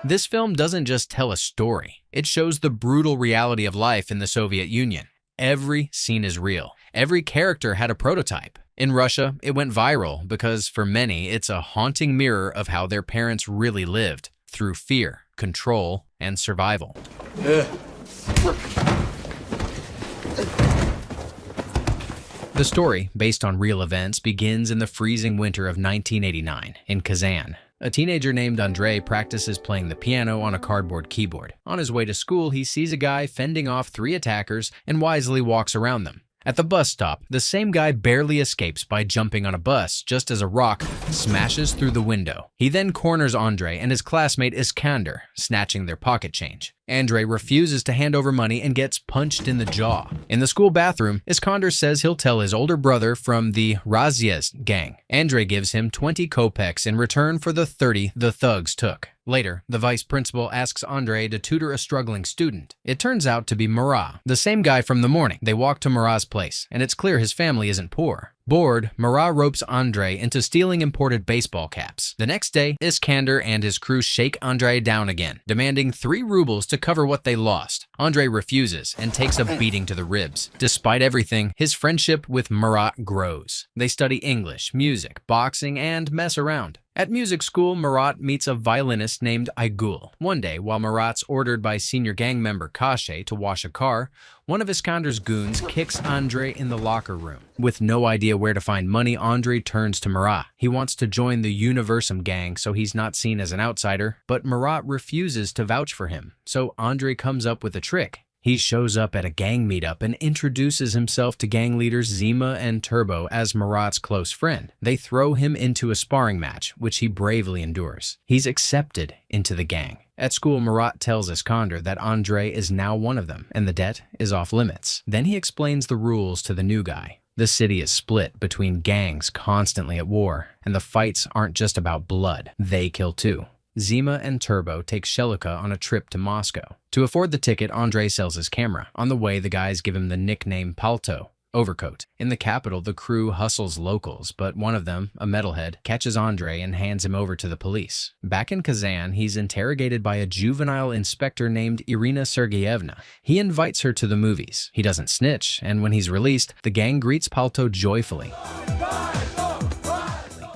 This film doesn't just tell a story, it shows the brutal reality of life in the Soviet Union. Every scene is real. Every character had a prototype. In Russia, it went viral because for many, it's a haunting mirror of how their parents really lived, through fear, control, and survival. The story, based on real events, begins in the freezing winter of 1989 in Kazan. A teenager named Andrei practices playing the piano on a cardboard keyboard. On his way to school, he sees a guy fending off 3 attackers and wisely walks around them. At the bus stop, the same guy barely escapes by jumping on a bus just as a rock smashes through the window. He then corners Andrei and his classmate Iskander, snatching their pocket change. Andrei refuses to hand over money and gets punched in the jaw. In the school bathroom, Iskander says he'll tell his older brother from the Razyezd gang. Andrei gives him 20 kopecks in return for the 30 the thugs took. Later, the vice principal asks Andrei to tutor a struggling student. It turns out to be Murat, the same guy from the morning. They walk to Murat's place, and it's clear his family isn't poor. Bored, Murat ropes Andrei into stealing imported baseball caps. The next day, Iskander and his crew shake Andrei down again, demanding 3 rubles to cover what they lost. Andrei refuses and takes a beating to the ribs. Despite everything, his friendship with Murat grows. They study English, music, boxing, and mess around. At music school, Murat meets a violinist named Aygul. One day, while Murat's ordered by senior gang member Kashe to wash a car, one of Iskander's goons kicks Andrei in the locker room. With no idea where to find money, Andrei turns to Murat. He wants to join the Universum gang so he's not seen as an outsider, but Murat refuses to vouch for him. So Andrei comes up with a trick. He shows up at a gang meetup and introduces himself to gang leaders Zima and Turbo as Murat's close friend. They throw him into a sparring match, which he bravely endures. He's accepted into the gang. At school, Murat tells Iskander that Andrei is now one of them, and the debt is off limits. Then he explains the rules to the new guy. The city is split between gangs constantly at war, and the fights aren't just about blood. They kill too. Zima and Turbo take Shelika on a trip to Moscow. To afford the ticket, Andrei sells his camera. On the way, the guys give him the nickname Palto, overcoat. In the capital, the crew hustles locals, but one of them, a metalhead, catches Andrei and hands him over to the police. Back in Kazan, he's interrogated by a juvenile inspector named Irina Sergeyevna. He invites her to the movies. He doesn't snitch, and when he's released, the gang greets Palto joyfully.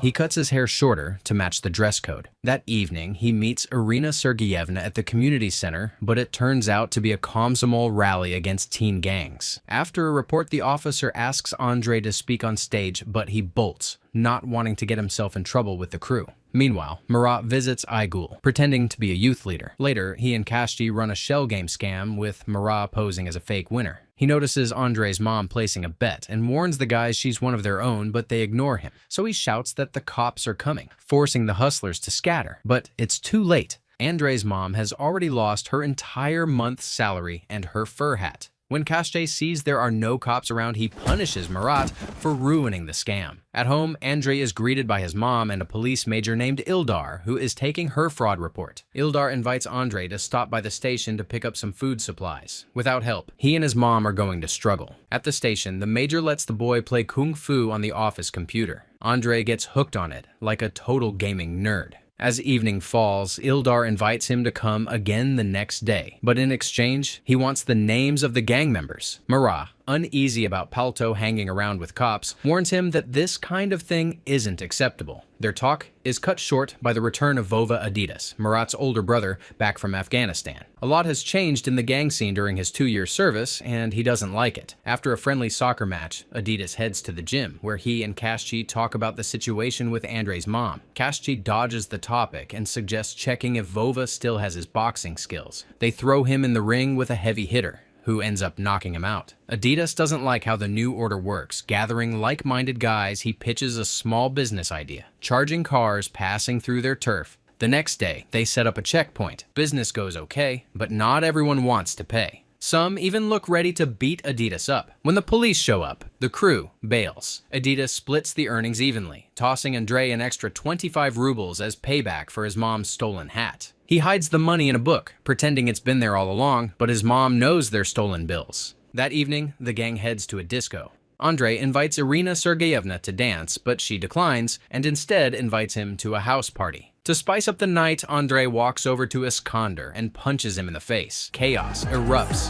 He cuts his hair shorter to match the dress code. That evening, he meets Irina Sergeyevna at the community center, but it turns out to be a Komsomol rally against teen gangs. After a report, the officer asks Andrei to speak on stage, but he bolts, not wanting to get himself in trouble with the crew. Meanwhile, Murat visits Aygul, pretending to be a youth leader. Later, he and Kashti run a shell game scam with Murat posing as a fake winner. He notices Andrei's mom placing a bet and warns the guys she's one of their own, but they ignore him. So he shouts that the cops are coming, forcing the hustlers to scatter. But it's too late. Andrei's mom has already lost her entire month's salary and her fur hat. When Kashte sees there are no cops around, he punishes Murat for ruining the scam. At home, Andrei is greeted by his mom and a police major named Ildar, who is taking her fraud report. Ildar invites Andrei to stop by the station to pick up some food supplies. Without help, he and his mom are going to struggle. At the station, the major lets the boy play kung fu on the office computer. Andrei gets hooked on it, like a total gaming nerd. As evening falls, Ildar invites him to come again the next day, but in exchange, he wants the names of the gang members. Murat, uneasy about Palto hanging around with cops, warns him that this kind of thing isn't acceptable. Their talk is cut short by the return of Vova Adidas, Murat's older brother, back from Afghanistan. A lot has changed in the gang scene during his 2-year service, and he doesn't like it. After a friendly soccer match, Adidas heads to the gym, where he and Kashchi talk about the situation with Andrei's mom. Kashchi dodges the topic and suggests checking if Vova still has his boxing skills. They throw him in the ring with a heavy hitter, who ends up knocking him out. Adidas doesn't like how the new order works. Gathering like-minded guys, he pitches a small business idea, charging cars passing through their turf. The next day, they set up a checkpoint. Business goes okay, but not everyone wants to pay. Some even look ready to beat Adidas up. When the police show up, the crew bails. Adidas splits the earnings evenly, tossing Andrei an extra 25 rubles as payback for his mom's stolen hat. He hides the money in a book, pretending it's been there all along, but his mom knows they're stolen bills. That evening, the gang heads to a disco. Andrei invites Irina Sergeyevna to dance, but she declines and instead invites him to a house party. To spice up the night, Andre walks over to Iskander and punches him in the face. Chaos erupts,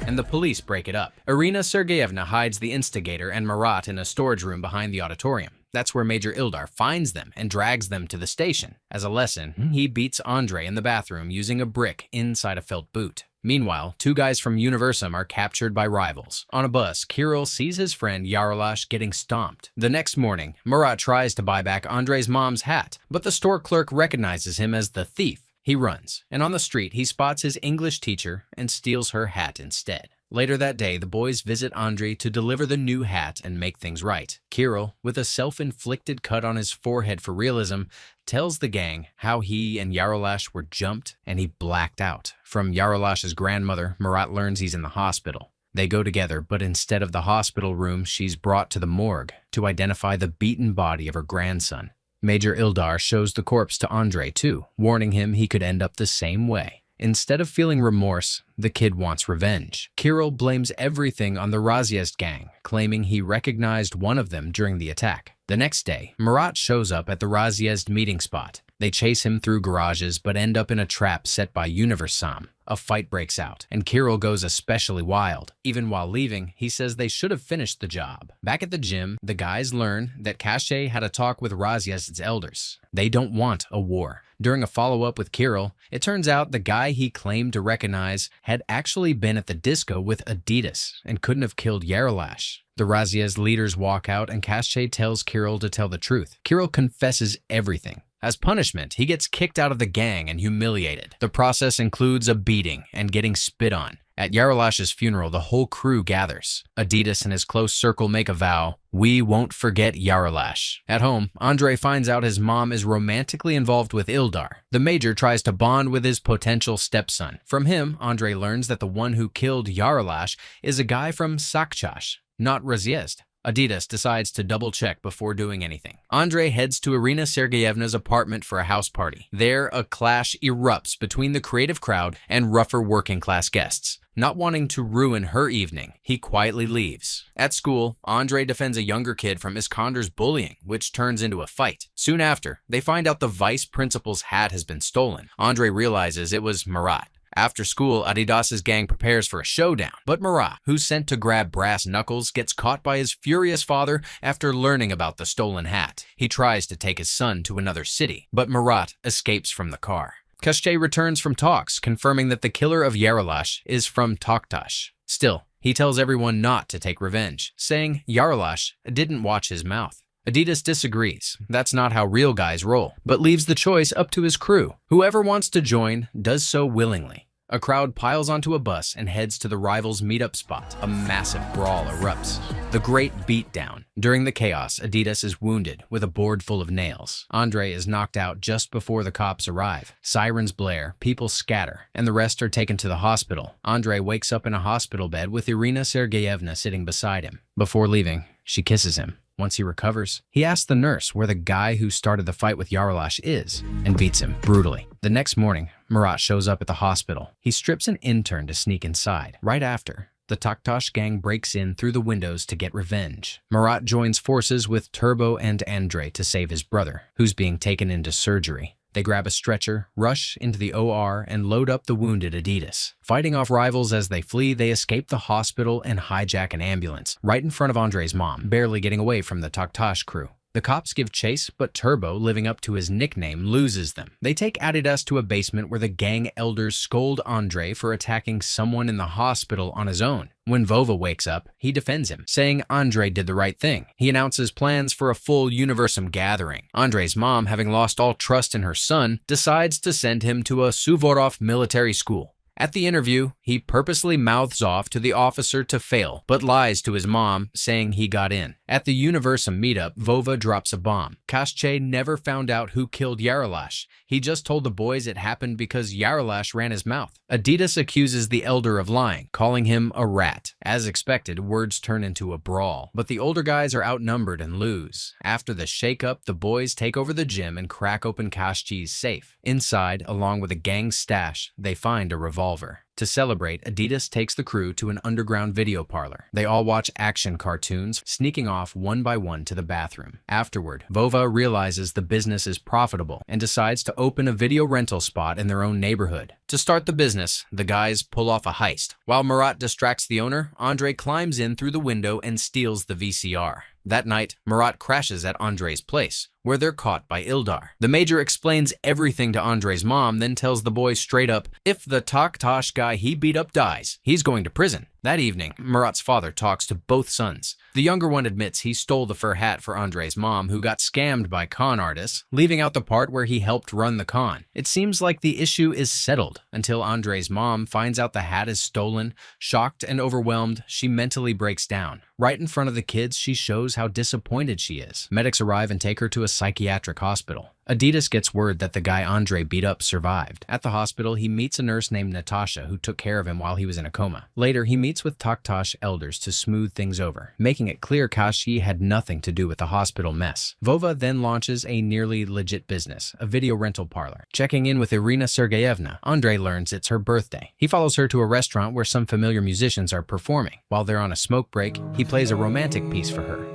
and the police break it up. Irina Sergeyevna hides the instigator and Marat in a storage room behind the auditorium. That's where Major Ildar finds them and drags them to the station. As a lesson, he beats Andre in the bathroom using a brick inside a felt boot. Meanwhile, two guys from Universum are captured by rivals. On a bus, Kirill sees his friend Yarolash getting stomped. The next morning, Marat tries to buy back Andre's mom's hat, but the store clerk recognizes him as the thief. He runs, and on the street, he spots his English teacher and steals her hat instead. Later that day, the boys visit Andre to deliver the new hat and make things right. Kirill, with a self-inflicted cut on his forehead for realism, tells the gang how he and Yarolash were jumped and he blacked out. From Yarolash's grandmother, Marat learns he's in the hospital. They go together, but instead of the hospital room, she's brought to the morgue to identify the beaten body of her grandson. Major Ildar shows the corpse to Andre too, warning him he could end up the same way. Instead of feeling remorse, the kid wants revenge. Kirill blames everything on the Razyezd gang, claiming he recognized one of them during the attack. The next day, Marat shows up at the Razyezd meeting spot. They chase him through garages but end up in a trap set by Universum. A fight breaks out, and Kirill goes especially wild. Even while leaving, he says they should have finished the job. Back at the gym, the guys learn that Kashay had a talk with Razyezd's elders. They don't want a war. During a follow-up with Kirill, it turns out the guy he claimed to recognize had actually been at the disco with Adidas and couldn't have killed Yarolash. The Razyezd leaders walk out and Kashay tells Kirill to tell the truth. Kirill confesses everything. As punishment, he gets kicked out of the gang and humiliated. The process includes a beating and getting spit on. At Yarolash's funeral, the whole crew gathers. Adidas and his close circle make a vow: "We won't forget Yarolash." At home, Andre finds out his mom is romantically involved with Ildar. The major tries to bond with his potential stepson. From him, Andre learns that the one who killed Yarolash is a guy from Sakchash, not Razyezd. Adidas decides to double-check before doing anything. Andre heads to Irina Sergeyevna's apartment for a house party. There, a clash erupts between the creative crowd and rougher working-class guests. Not wanting to ruin her evening, he quietly leaves. At school, Andre defends a younger kid from Iskander's bullying, which turns into a fight. Soon after, they find out the vice principal's hat has been stolen. Andre realizes it was Marat. After school, Adidas's gang prepares for a showdown, but Marat, who's sent to grab Brass Knuckles, gets caught by his furious father after learning about the stolen hat. He tries to take his son to another city, but Marat escapes from the car. Kashay returns from talks, confirming that the killer of Yarolash is from Toktash. Still, he tells everyone not to take revenge, saying Yarolash didn't watch his mouth. Adidas disagrees. That's not how real guys roll, but leaves the choice up to his crew. Whoever wants to join does so willingly. A crowd piles onto a bus and heads to the rivals' meetup spot. A massive brawl erupts. The Great Beatdown. During the chaos, Adidas is wounded with a board full of nails. Andre is knocked out just before the cops arrive. Sirens blare, people scatter, and the rest are taken to the hospital. Andre wakes up in a hospital bed with Irina Sergeyevna sitting beside him. Before leaving, she kisses him. Once he recovers, he asks the nurse where the guy who started the fight with Yarolash is and beats him brutally. The next morning, Marat shows up at the hospital. He strips an intern to sneak inside. Right after, the Toktash gang breaks in through the windows to get revenge. Marat joins forces with Turbo and Andre to save his brother, who's being taken into surgery. They grab a stretcher, rush into the OR, and load up the wounded Adidas. Fighting off rivals as they flee, they escape the hospital and hijack an ambulance, right in front of Andre's mom, barely getting away from the Toktash crew. The cops give chase, but Turbo, living up to his nickname, loses them. They take Adidas to a basement where the gang elders scold Andre for attacking someone in the hospital on his own. When Vova wakes up, he defends him, saying Andre did the right thing. He announces plans for a full Universum gathering. Andre's mom, having lost all trust in her son, decides to send him to a Suvorov military school. At the interview, he purposely mouths off to the officer to fail, but lies to his mom, saying he got in. At the Universum meetup, Vova drops a bomb. Kashay never found out who killed Yarolash. He just told the boys it happened because Yarolash ran his mouth. Adidas accuses the elder of lying, calling him a rat. As expected, words turn into a brawl, but the older guys are outnumbered and lose. After the shake-up, the boys take over the gym and crack open Kashchi's safe. Inside, along with a gang stash, they find a revolver. To celebrate, Adidas takes the crew to an underground video parlor. They all watch action cartoons, sneaking off one by one to the bathroom. Afterward, Vova realizes the business is profitable and decides to open a video rental spot in their own neighborhood. To start the business, the guys pull off a heist. While Murat distracts the owner, Andre climbs in through the window and steals the VCR. That night, Murat crashes at Andre's place, where they're caught by Ildar. The Major explains everything to Andre's mom, then tells the boys straight up, if the Taktash guy he beat up dies, he's going to prison. That evening, Murat's father talks to both sons. The younger one admits he stole the fur hat for Andre's mom, who got scammed by con artists, leaving out the part where he helped run the con. It seems like the issue is settled until Andre's mom finds out the hat is stolen. Shocked and overwhelmed, she mentally breaks down. Right in front of the kids, she shows how disappointed she is. Medics arrive and take her to a psychiatric hospital. Adidas gets word that the guy Andre beat up survived. At the hospital, he meets a nurse named Natasha who took care of him while he was in a coma. Later, he meets with Taktash elders to smooth things over, making it clear Kashi had nothing to do with the hospital mess. Vova then launches a nearly legit business, a video rental parlor. Checking in with Irina Sergeyevna, Andre learns it's her birthday. He follows her to a restaurant where some familiar musicians are performing. While they're on a smoke break, he plays a romantic piece for her.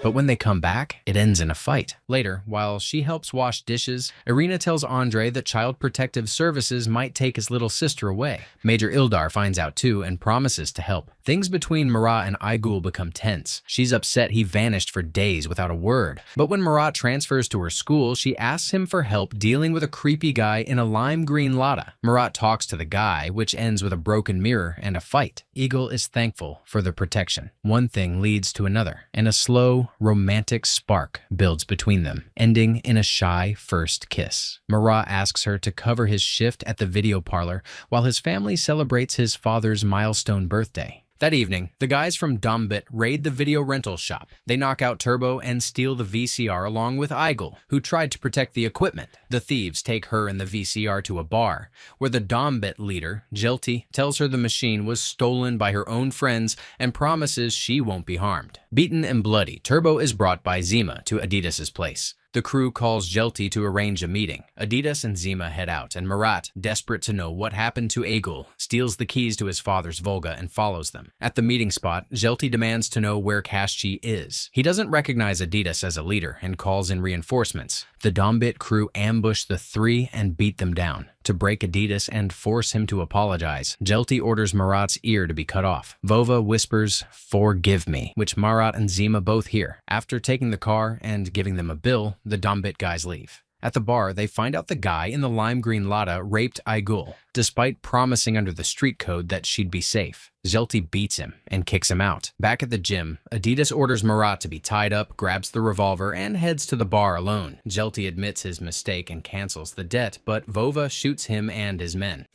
But when they come back, it ends in a fight. Later, while she helps wash dishes, Irina tells Andre that Child Protective Services might take his little sister away. Major Ildar finds out too and promises to help. Things between Murat and Aygul become tense. She's upset he vanished for days without a word. But when Murat transfers to her school, she asks him for help dealing with a creepy guy in a lime green Lada. Murat talks to the guy, which ends with a broken mirror and a fight. Aygul is thankful for the protection. One thing leads to another, and a slow, romantic spark builds between them, ending in a shy first kiss. Murat asks her to cover his shift at the video parlor while his family celebrates his father's milestone birthday. That evening, the guys from Dombit raid the video rental shop. They knock out Turbo and steal the VCR along with Aygul, who tried to protect the equipment. The thieves take her and the VCR to a bar, where the Dombit leader, Jelti, tells her the machine was stolen by her own friends and promises she won't be harmed. Beaten and bloody, Turbo is brought by Zima to Adidas's place. The crew calls Jelti to arrange a meeting. Adidas and Zima head out, and Murat, desperate to know what happened to Aygul, steals the keys to his father's Volga and follows them. At the meeting spot, Jelti demands to know where Kashchi is. He doesn't recognize Adidas as a leader and calls in reinforcements. The Dombit crew ambush the three and beat them down. To break Adidas and force him to apologize, Jelti orders Murat's ear to be cut off. Vova whispers, "Forgive me," which Murat and Zima both hear. After taking the car and giving them a bill, the Dombit guys leave. At the bar, they find out the guy in the lime green Lada raped Aygul, despite promising under the street code that she'd be safe. Jelti beats him and kicks him out. Back at the gym, Adidas orders Murat to be tied up, grabs the revolver, and heads to the bar alone. Jelti admits his mistake and cancels the debt, but Vova shoots him and his men.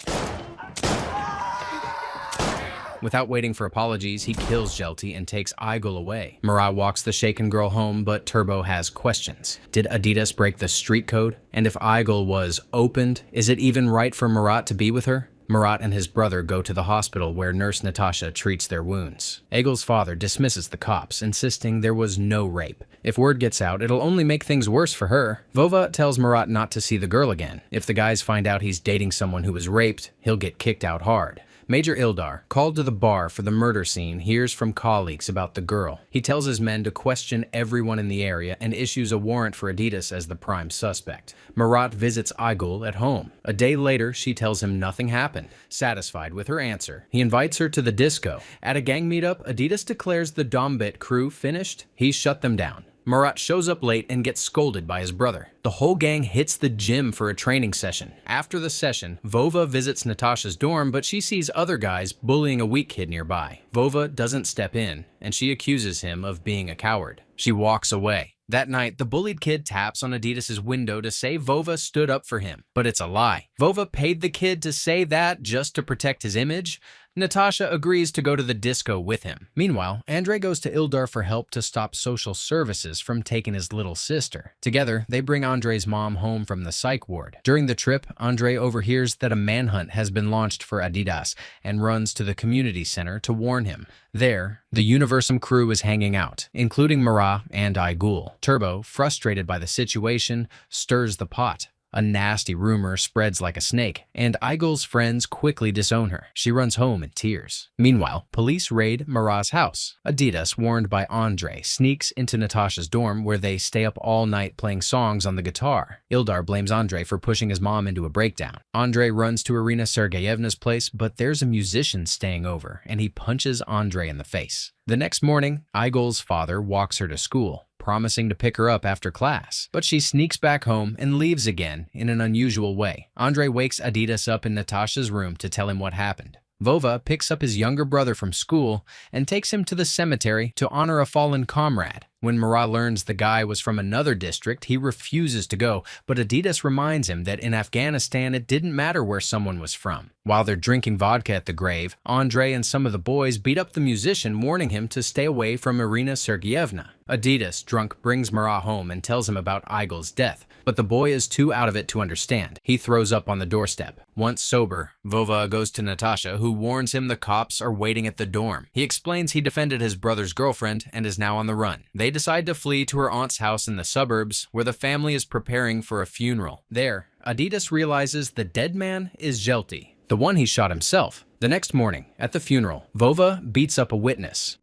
Without waiting for apologies, he kills Jelti and takes Aygul away. Murat walks the shaken girl home, but Turbo has questions. Did Adidas break the street code? And if Aygul was opened, is it even right for Murat to be with her? Murat and his brother go to the hospital where Nurse Natasha treats their wounds. Aygul's father dismisses the cops, insisting there was no rape. If word gets out, it'll only make things worse for her. Vova tells Murat not to see the girl again. If the guys find out he's dating someone who was raped, he'll get kicked out hard. Major Ildar, called to the bar for the murder scene, hears from colleagues about the girl. He tells his men to question everyone in the area and issues a warrant for Adidas as the prime suspect. Murat visits Aygul at home. A day later, she tells him nothing happened. Satisfied with her answer, he invites her to the disco. At a gang meetup, Adidas declares the Dombit crew finished. He's shut them down. Murat shows up late and gets scolded by his brother. The whole gang hits the gym for a training session. After the session, Vova visits Natasha's dorm, but she sees other guys bullying a weak kid nearby. Vova doesn't step in, and she accuses him of being a coward. She walks away. That night, the bullied kid taps on Adidas's window to say Vova stood up for him, but it's a lie. Vova paid the kid to say that just to protect his image. Natasha agrees to go to the disco with him. Meanwhile, Andre goes to Ildar for help to stop social services from taking his little sister. Together, they bring Andre's mom home from the psych ward. During the trip, Andre overhears that a manhunt has been launched for Adidas and runs to the community center to warn him. There, the Universum crew is hanging out, including Murat and Aygul. Turbo, frustrated by the situation, stirs the pot. A nasty rumor spreads like a snake, and Eigel's friends quickly disown her. She runs home in tears. Meanwhile, police raid Marat's house. Adidas, warned by Andre, sneaks into Natasha's dorm where they stay up all night playing songs on the guitar. Ildar blames Andre for pushing his mom into a breakdown. Andre runs to Irina Sergeyevna's place, but there's a musician staying over, and he punches Andre in the face. The next morning, Eigel's father walks her to school, promising to pick her up after class. But she sneaks back home and leaves again in an unusual way. Andre wakes Adidas up in Natasha's room to tell him what happened. Vova picks up his younger brother from school and takes him to the cemetery to honor a fallen comrade. When Marat learns the guy was from another district, he refuses to go, but Adidas reminds him that in Afghanistan it didn't matter where someone was from. While they're drinking vodka at the grave, Andre and some of the boys beat up the musician, warning him to stay away from Irina Sergeyevna. Adidas, drunk, brings Marat home and tells him about Eigel's death, but the boy is too out of it to understand. He throws up on the doorstep. Once sober, Vova goes to Natasha, who warns him the cops are waiting at the dorm. He explains he defended his brother's girlfriend and is now on the run. They decide to flee to her aunt's house in the suburbs, where the family is preparing for a funeral. There, Adidas realizes the dead man is Jelty, the one he shot himself. The next morning, at the funeral, Vova beats up a witness.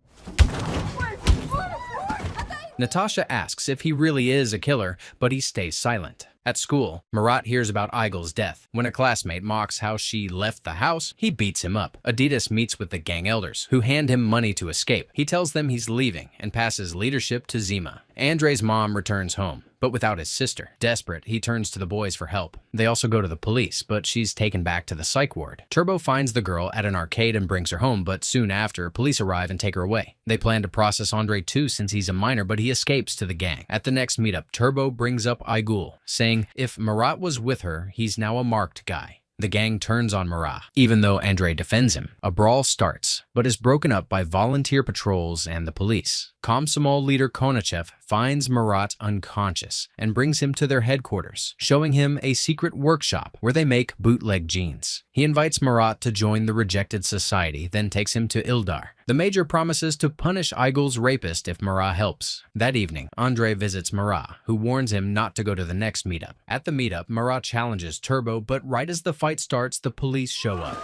Natasha asks if he really is a killer, but he stays silent. At school, Marat hears about Eigel's death. When a classmate mocks how she left the house, he beats him up. Adidas meets with the gang elders, who hand him money to escape. He tells them he's leaving and passes leadership to Zima. Andrei's mom returns home, but without his sister. Desperate, he turns to the boys for help. They also go to the police, but she's taken back to the psych ward. Turbo finds the girl at an arcade and brings her home, but soon after, police arrive and take her away. They plan to process Andre too since he's a minor, but he escapes to the gang. At the next meetup, Turbo brings up Eigel, saying if Marat was with her, he's now a marked guy. The gang turns on Marat, even though Andre defends him. A brawl starts, but is broken up by volunteer patrols and the police. Komsomol leader Konachev finds Marat unconscious and brings him to their headquarters, showing him a secret workshop where they make bootleg jeans. He invites Marat to join the rejected society, then takes him to Ildar. The major promises to punish Eigel's rapist if Marat helps. That evening, Andre visits Marat, who warns him not to go to the next meetup. At the meetup, Marat challenges Turbo, but right as the fight starts, the police show up.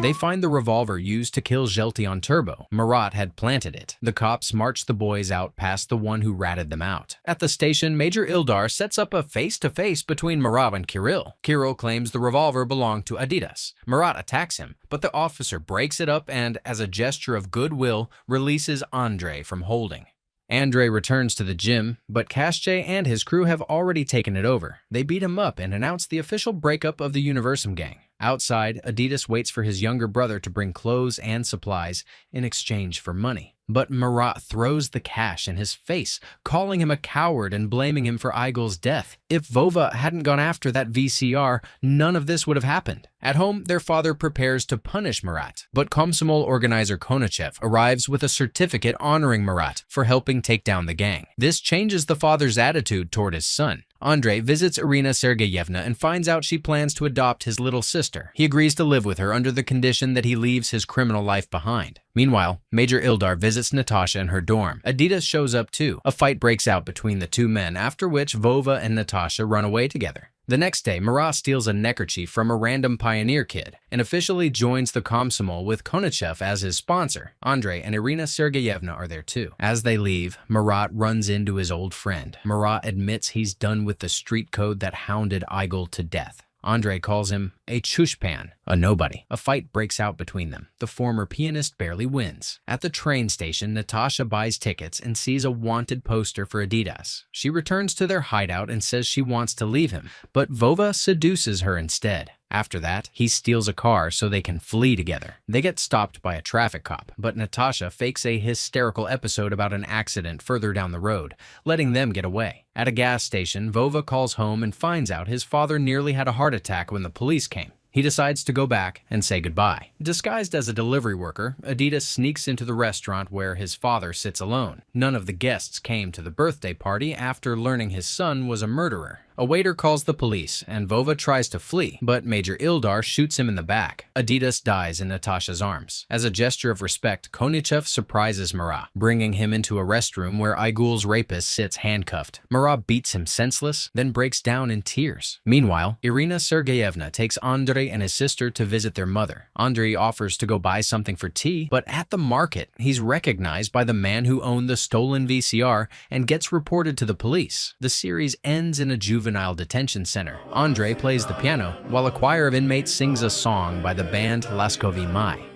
They find the revolver used to kill Jelty on Turbo. Marat had planted it. The cops march the boys out past the one who ratted them out. At the station, Major Ildar sets up a face-to-face between Marat and Kirill. Kirill claims the revolver belonged to Adidas. Marat attacks him, but the officer breaks it up and, as a gesture of goodwill, releases Andre from holding. Andre returns to the gym, but Kashche and his crew have already taken it over. They beat him up and announce the official breakup of the Universum gang. Outside, Adidas waits for his younger brother to bring clothes and supplies in exchange for money. But Marat throws the cash in his face, calling him a coward and blaming him for Eigel's death. If Vova hadn't gone after that VCR, none of this would have happened. At home, their father prepares to punish Marat, but Komsomol organizer Konachev arrives with a certificate honoring Marat for helping take down the gang. This changes the father's attitude toward his son. Andre visits Irina Sergeyevna and finds out she plans to adopt his little sister. He agrees to live with her under the condition that he leaves his criminal life behind. Meanwhile, Major Ildar visits Natasha in her dorm. Adidas shows up too. A fight breaks out between the two men, after which Vova and Natasha run away together. The next day, Marat steals a neckerchief from a random pioneer kid and officially joins the Komsomol with Konachev as his sponsor. Andre and Irina Sergeyevna are there too. As they leave, Marat runs into his old friend. Marat admits he's done with the street code that hounded Eigel to death. Andre calls him a chushpan, a nobody. A fight breaks out between them. The former pianist barely wins. At the train station, Natasha buys tickets and sees a wanted poster for Adidas. She returns to their hideout and says she wants to leave him, but Vova seduces her instead. After that, he steals a car so they can flee together. They get stopped by a traffic cop, but Natasha fakes a hysterical episode about an accident further down the road, letting them get away. At a gas station, Vova calls home and finds out his father nearly had a heart attack when the police came. He decides to go back and say goodbye. Disguised as a delivery worker, Adidas sneaks into the restaurant where his father sits alone. None of the guests came to the birthday party after learning his son was a murderer. A waiter calls the police, and Vova tries to flee, but Major Ildar shoots him in the back. Adidas dies in Natasha's arms. As a gesture of respect, Konichev surprises Marat, bringing him into a restroom where Aigul's rapist sits handcuffed. Marat beats him senseless, then breaks down in tears. Meanwhile, Irina Sergeyevna takes Andrei and his sister to visit their mother. Andrei offers to go buy something for tea, but at the market, he's recognized by the man who owned the stolen VCR and gets reported to the police. The series ends in a juvenile detention center. Andrei plays the piano, while a choir of inmates sings a song by the band Laskovi Mai.